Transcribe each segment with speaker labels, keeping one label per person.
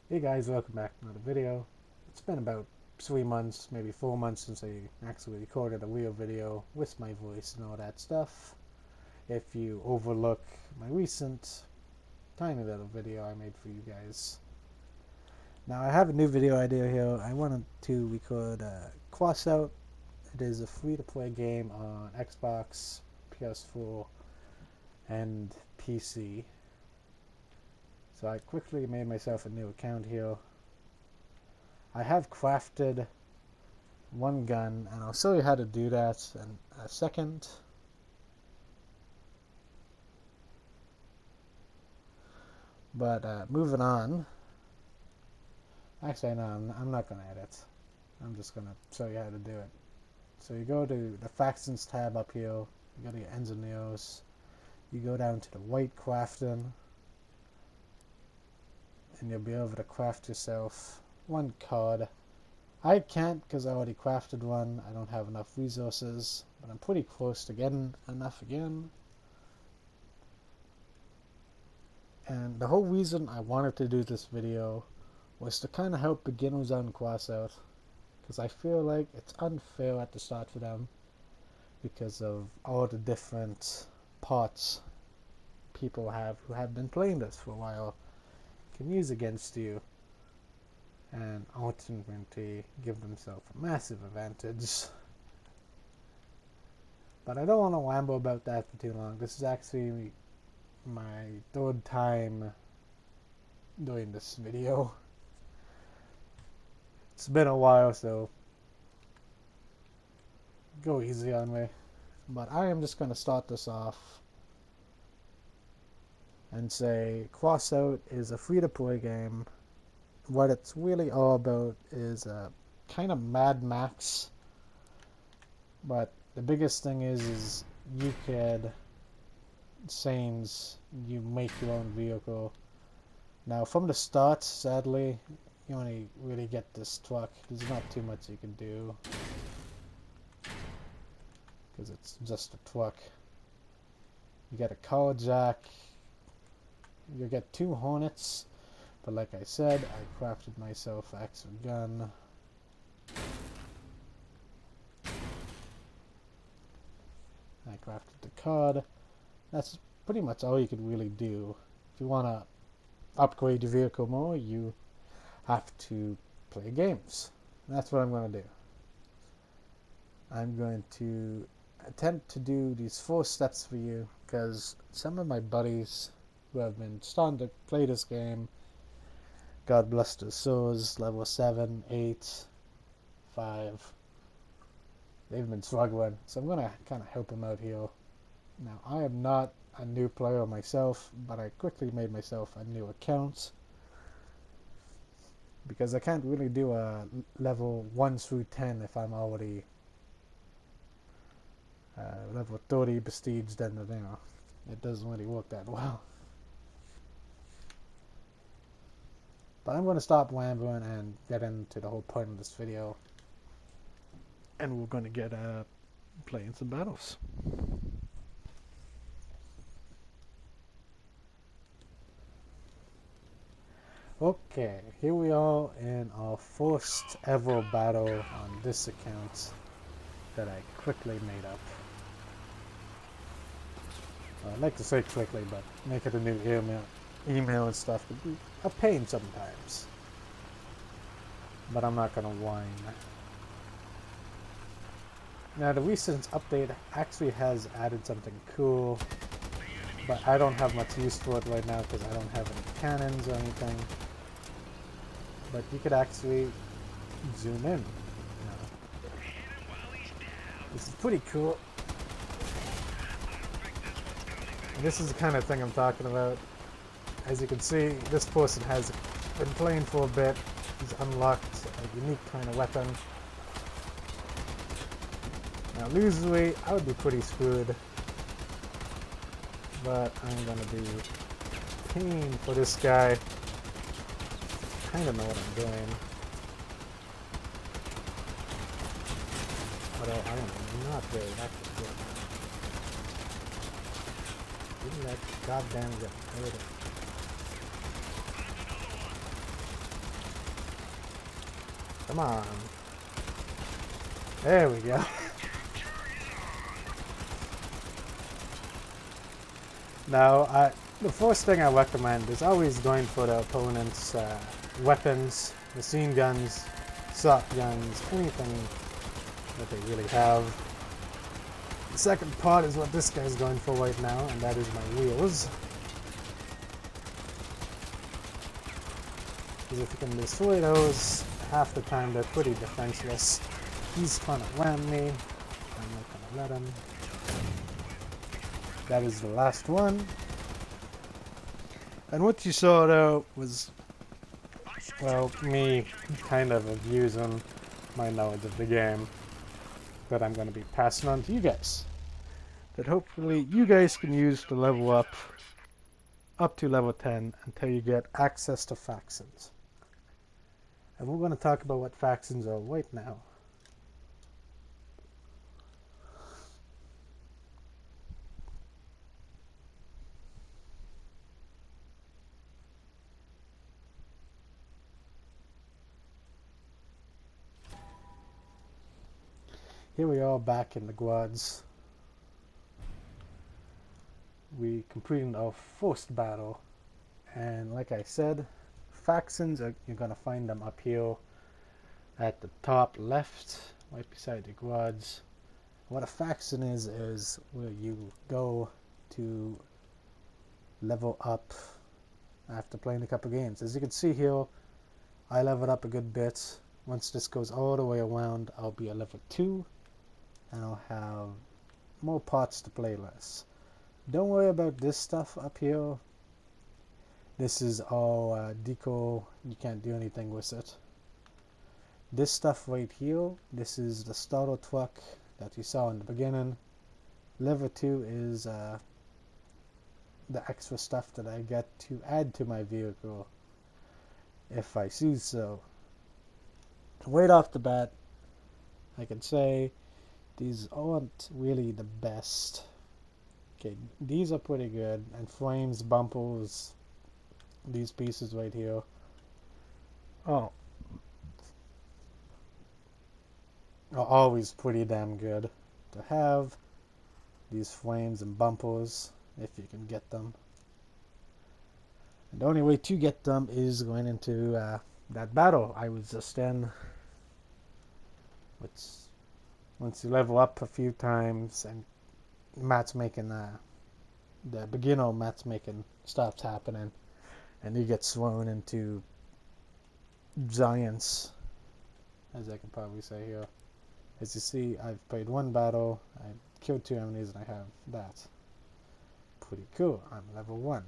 Speaker 1: Hey guys, welcome back to another video. It's been about 3 months, maybe 4 months since I actually recorded a real video with my voice and all that stuff. If you overlook my recent tiny little video I made for you guys. Now I have a new video idea here. I wanted to record Crossout. It is a free-to-play game on Xbox, PS4, and PC. So I quickly made myself a new account here. I have crafted one gun, and I'll show you how to do that in a second. But moving on. Actually, no, I'm not going to edit. I'm just going to show you how to do it. So you go to the Factions tab up here. You go to your Engineers. You go down to the White Crafting. And you'll be able to craft yourself one card. I can't because I already crafted one. I don't have enough resources, but I'm pretty close to getting enough again. And the whole reason I wanted to do this video was to kind of help beginners on Crossout, because I feel like it's unfair at the start for them because of all the different parts people have who have been playing this for a while can use against you and ultimately give themselves a massive advantage. But I don't want to ramble about that for too long. This is actually my third time doing this video. It's been a while, so go easy on me. But I am just going to start this off and say Crossout is a free-to-play game. What it's really all about is a kind of Mad Max, but the biggest thing is you could you make your own vehicle. Now from the start, sadly, you only really get this truck. There's not too much you can do because it's just a truck. You get a car jack. You get 2 Hornets, but like I said, I crafted myself an extra gun. I crafted the card. That's pretty much all you could really do. If you want to upgrade your vehicle more, you have to play games. That's what I'm going to do. I'm going to attempt to do these 4 steps for you because some of my buddies who have been starting to play this game, God bless their souls, level 7, 8, 5, they've been struggling, so I'm going to kind of help them out here. Now, I am not a new player myself, but I quickly made myself a new account because I can't really do a level 1 through 10 if I'm already level 30 prestige, then you know, it doesn't really work that well. But I'm going to stop rambling and get into the whole point of this video. And we're going to get playing some battles. Okay, here we are in our first ever battle on this account that I quickly made up. I'd like to say quickly, but make it a new email and stuff could be a pain sometimes. But I'm not going to whine. Now the recent update actually has added something cool, but I don't have much use for it right now because I don't have any cannons or anything. But you could actually zoom in. This is pretty cool. And this is the kind of thing I'm talking about. As you can see, this person has been playing for a bit. He's unlocked a unique kind of weapon. Now, usually, I would be pretty screwed. But I'm going to be paying for this guy. I kind of know what I'm doing. Although I am not very active yet. Didn't that goddamn get hurt? Come on. There we go. Now, the first thing I recommend is always going for the opponent's weapons, machine guns, shotguns, anything that they really have. The second part is what this guy's going for right now, and that is my wheels. Because if you can destroy those, half the time they're pretty defenseless. He's trying to ram me. I'm not gonna let him. That is the last one. And what you saw though was, well, me kind of abusing my knowledge of the game that I'm going to be passing on to you guys. That hopefully you guys can use to level up to level 10 until you get access to factions. And we're going to talk about what factions are right now. Here we are back in the quads. We completed our first battle, and like I said, factions you're gonna find them up here at the top left, right beside the quads. What a faction is where you go to level up after playing a couple games. As you can see here, I leveled up a good bit. Once this goes all the way around, I'll be at level 2. And I'll have more parts to play less. Don't worry about this stuff up here. This is all deco. You can't do anything with it. This stuff right here, this is the starter truck that you saw in the beginning. Level 2 is the extra stuff that I get to add to my vehicle if I see so. Right off the bat, I can say these aren't really the best. Okay, these are pretty good. And frames, bumpers, these pieces right here. Oh. Are always pretty damn good to have. These frames and bumpers, if you can get them. And the only way to get them is going into that battle I was just in. Which, once you level up a few times and matchmaking, the beginner matchmaking starts happening, and you get thrown into giants, as I can probably say here. As you see, I've played one battle, I killed 2 enemies, and I have that. Pretty cool. I'm level 1.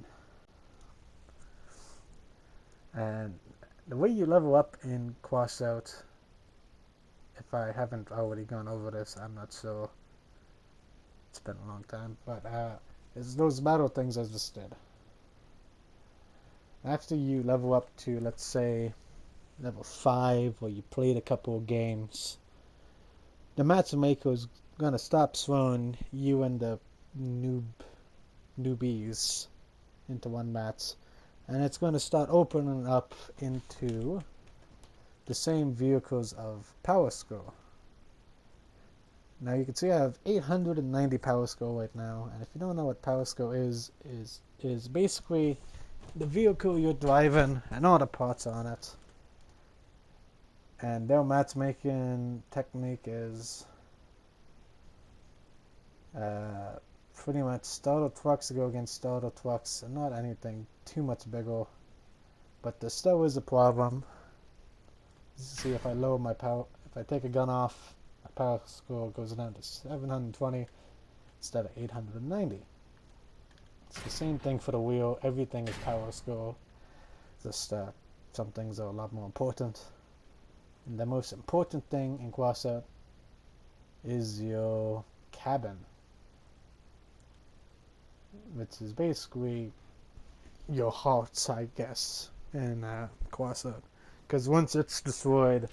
Speaker 1: And the way you level up in Crossout, if I haven't already gone over this, I'm not sure. It's been a long time, but it's those battle things I just did. After you level up to, let's say, level 5, or you played a couple of games, the matchmaker is gonna stop throwing you and the newbies into one match, and it's gonna start opening up into the same vehicles of power score. Now you can see I have 890 power score right now, and if you don't know what power score is basically the vehicle you're driving and all the parts on it. And their matchmaking technique is pretty much starter trucks go against starter trucks, and not anything too much bigger. But there still is a problem. See, if I lower my power, if I take a gun off, my power score goes down to 720 instead of 890. It's the same thing for the wheel. Everything is power score. Just some things are a lot more important. And the most important thing in Crossout is your cabin, which is basically your hearts, I guess, in Crossout. Because once it's destroyed,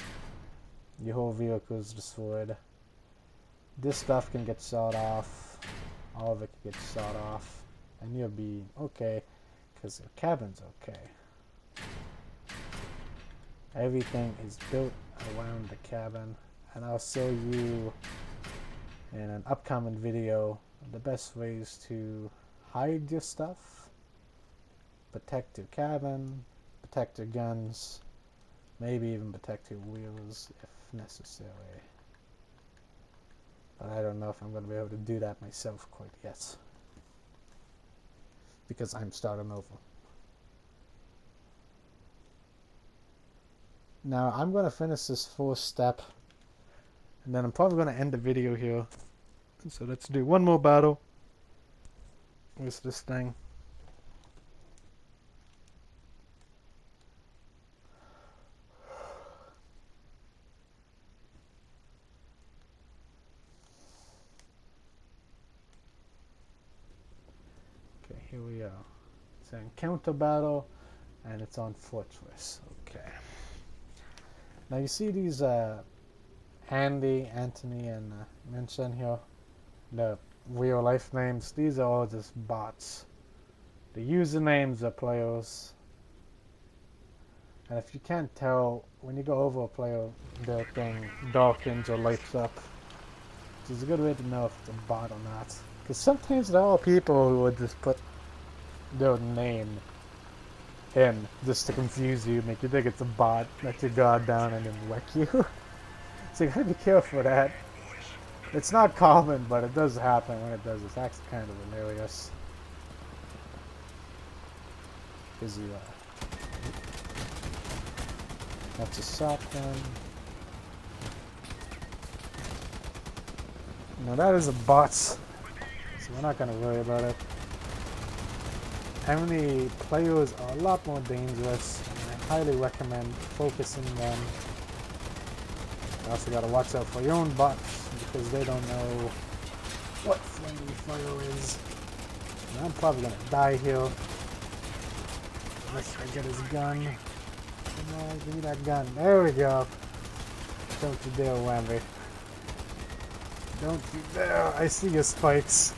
Speaker 1: your whole vehicle is destroyed. This stuff can get shot off. All of it can get shot off. And you'll be okay, because your cabin's okay. Everything is built around the cabin, and I'll show you in an upcoming video the best ways to hide your stuff, protect your cabin, protect your guns, maybe even protect your wheels if necessary. But I don't know if I'm going to be able to do that myself quite yet, because I'm starting over. Now I'm going to finish this fourth step, and then I'm probably going to end the video here. So let's do one more battle. Where's this thing? Okay, here we are. It's an encounter battle, and it's on Fortress. Okay. Now you see these Andy, Anthony, and Vincent here. The real life names. These are all just bots. The usernames are players. And if you can't tell, when you go over a player, their thing darkens or lights up. Which is a good way to know if it's a bot or not. Because sometimes there are people who would just put their name in just to confuse you, make you think it's a bot, let your guard down, and then wreck you. So you gotta be careful of that. It's not common, but it does happen. When it does, it's actually kind of hilarious. Because you, that's a shotgun. Now that is a bot, so we're not gonna worry about it. Enemy players are a lot more dangerous, and I highly recommend focusing them. You also gotta watch out for your own bots, because they don't know what friendly fire is. And I'm probably gonna die here. Unless I get his gun. Come on, give me that gun. There we go. Don't you dare wham me. Don't you dare. I see your spikes.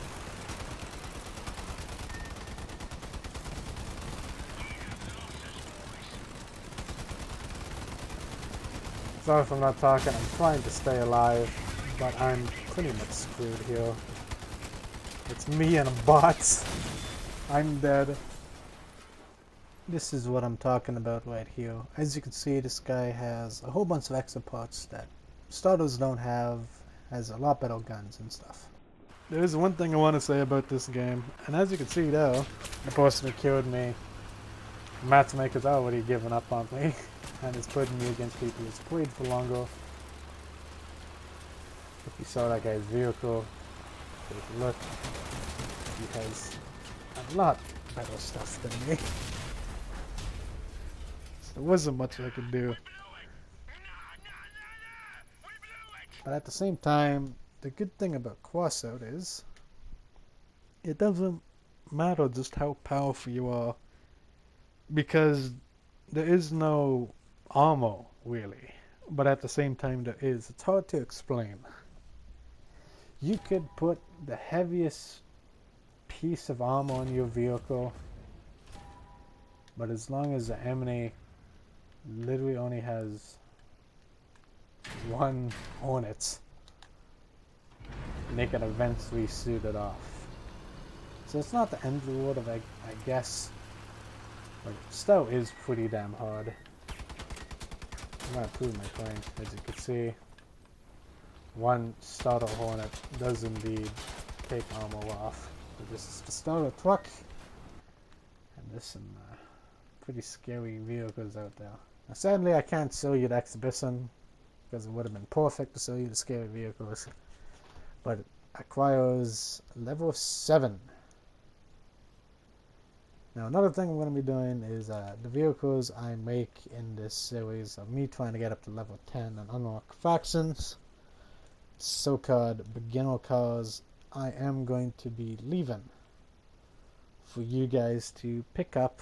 Speaker 1: Sorry if I'm not talking. I'm trying to stay alive, but I'm pretty much screwed here. It's me and a bot. I'm dead. This is what I'm talking about right here. As you can see, this guy has a whole bunch of extra parts that starters don't have, has a lot better guns and stuff. There's one thing I want to say about this game, and as you can see though, the person who killed me, matchmaker's already given up on me, and is putting me against people who's played for longer. If you saw that guy's vehicle, take a look. He has a lot better stuff than me. There wasn't much I could do. But at the same time, the good thing about Crossout is it doesn't matter just how powerful you are, because there is no armor really, but at the same time there is. It's hard to explain. You could put the heaviest piece of armor on your vehicle, but as long as the enemy literally only has one Hornet, they can eventually shoot it off. So it's not the end of the world, I guess, but it still is pretty damn hard. I'm gonna prove my point. As you can see, one starter Hornet does indeed take armor off. But this is the starter truck, and there's some pretty scary vehicles out there. Now, sadly, I can't show you the exhibition because it would have been perfect to show you the scary vehicles, but it requires level 7. Now, another thing I'm going to be doing is the vehicles I make in this series of me trying to get up to level 10 and unlock factions, so-called beginner cars, I am going to be leaving for you guys to pick up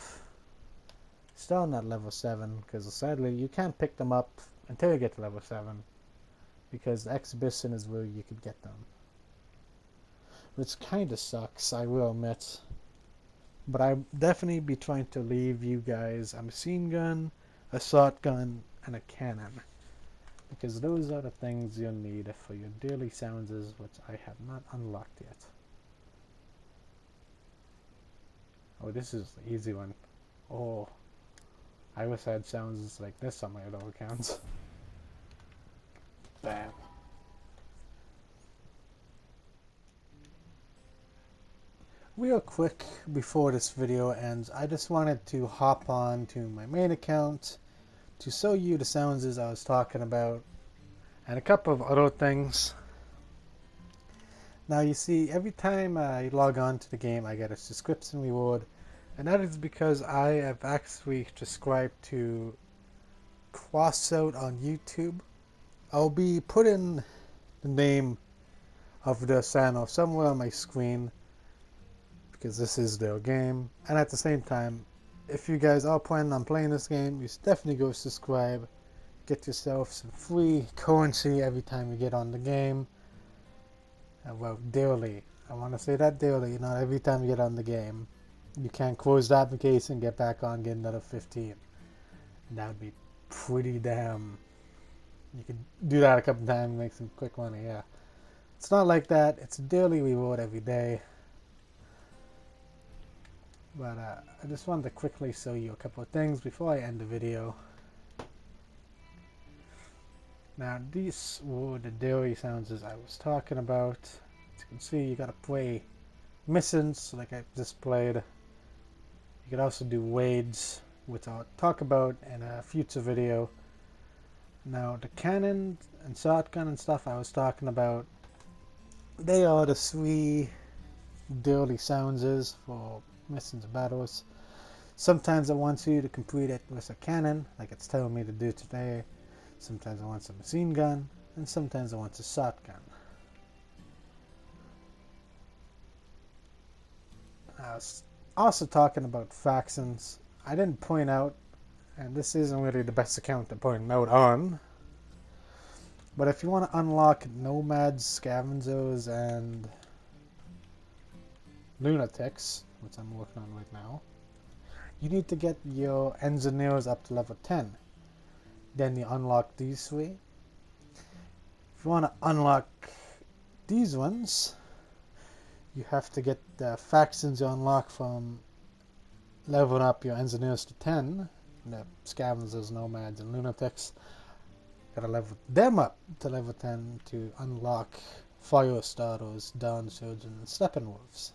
Speaker 1: starting at level 7, because sadly you can't pick them up until you get to level 7, because the exhibition is where you could get them, which kind of sucks, I will admit. But I'll definitely be trying to leave you guys a machine gun, a shotgun, and a cannon, because those are the things you'll need for your daily sounds, which I have not unlocked yet. Oh, this is the easy one. Oh, I wish I had sounds like this on my other accounts. Bam. Real quick before this video ends, I just wanted to hop on to my main account to show you the sounds I was talking about and a couple of other things. Now you see, every time I log on to the game I get a subscription reward, and that is because I have actually subscribed to Crossout on YouTube. I'll be putting the name of the channel somewhere on my screen because this is their game, and at the same time, if you guys are planning on playing this game, you should definitely go subscribe, get yourself some free currency every time you get on the game. Well, daily. I want to say that daily, not every time you get on the game. You can't close the application, get back on, get another 15. That would be pretty damn... You could do that a couple times and make some quick money, yeah. It's not like that. It's a daily reward every day. But I just wanted to quickly show you a couple of things before I end the video. Now, these were the daily sounds as I was talking about. As you can see, you gotta play missions like I just played. You could also do raids, which I'll talk about in a future video. Now, the cannon and shotgun and stuff I was talking about, they are the 3 daily sounds for missions and battles. Sometimes it wants you to complete it with a cannon, like it's telling me to do today. Sometimes it wants a machine gun, and sometimes it wants a shotgun. I was also talking about factions. I didn't point out, and this isn't really the best account to point out on, but if you want to unlock nomads, scavengers, and lunatics, which I'm working on right now, you need to get your engineers up to level 10. Then you unlock these 3. If you want to unlock these ones, you have to get the factions you unlock from leveling up your engineers to 10. The scavengers, nomads, and lunatics. Gotta level them up to level 10 to unlock fire starters, dawn surgeons, and steppenwolves.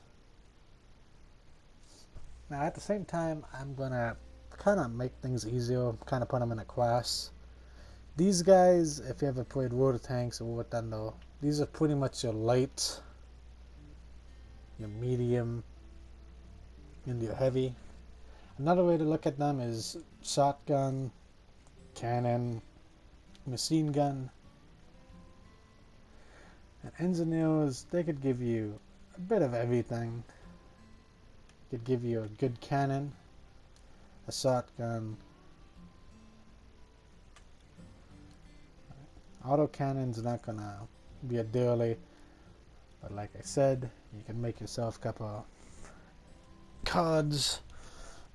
Speaker 1: Now at the same time, I'm gonna kind of make things easier, kind of put them in a class. These guys, if you ever played War of Tanks or War of Thunder, these are pretty much your light, your medium, and your heavy. Another way to look at them is shotgun, cannon, machine gun. And engineers, they could give you a bit of everything. Could give you a good cannon, a shotgun. Autocannon's not gonna be a daily, but like I said, you can make yourself a couple of cards,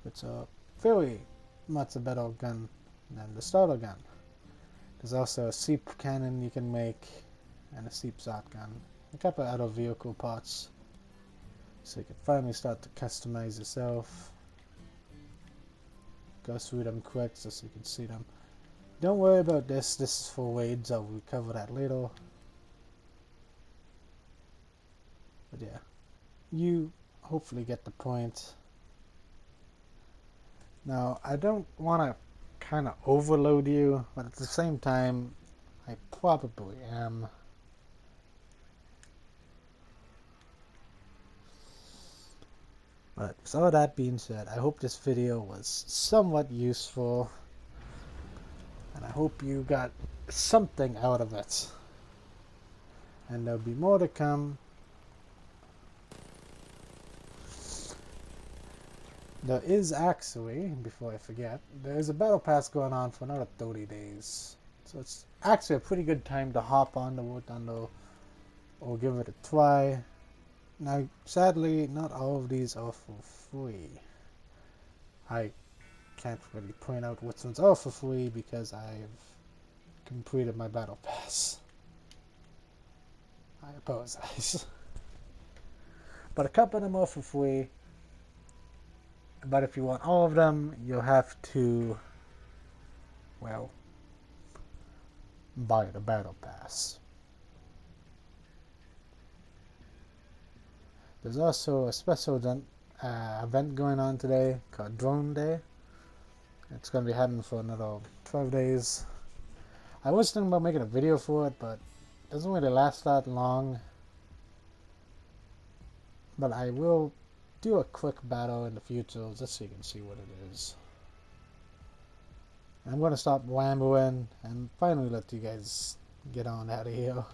Speaker 1: which are very much a better gun than the starter gun. There's also a seep cannon you can make, and a seep shotgun, a couple of other vehicle parts, so you can finally start to customize yourself. Go through them quick just so you can see them. Don't worry about this. This is for raids. I'll cover that later. But yeah, you hopefully get the point. Now, I don't want to kind of overload you, but at the same time, I probably am. But with all that being said, I hope this video was somewhat useful, and I hope you got something out of it. And there'll be more to come. There is actually, before I forget, there is a battle pass going on for another 30 days. So it's actually a pretty good time to hop on the War Thunder or give it a try. Now, sadly, not all of these are for free. I can't really point out which ones are for free because I've completed my battle pass. I apologize. But a couple of them are for free. But if you want all of them, you'll have to, well, buy the battle pass. There's also a special event going on today called Drone Day. It's going to be happening for another 12 days. I was thinking about making a video for it, but it doesn't really last that long. But I will do a quick battle in the future just so you can see what it is. I'm going to stop rambling and finally let you guys get on out of here.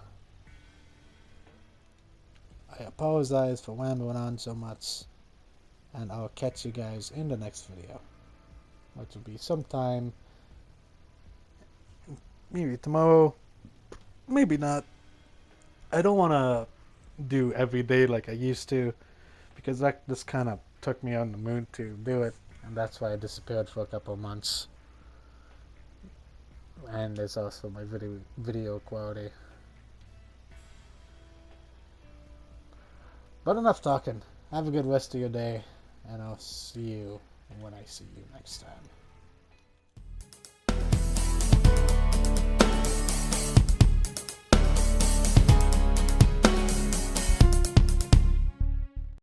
Speaker 1: I apologize for rambling on so much, and I'll catch you guys in the next video, which will be sometime, maybe tomorrow, maybe not. I don't want to do every day like I used to, because that just kind of took me on the mood to do it, and that's why I disappeared for a couple of months. And there's also my video quality. But enough talking. Have a good rest of your day, and I'll see you when I see you next time.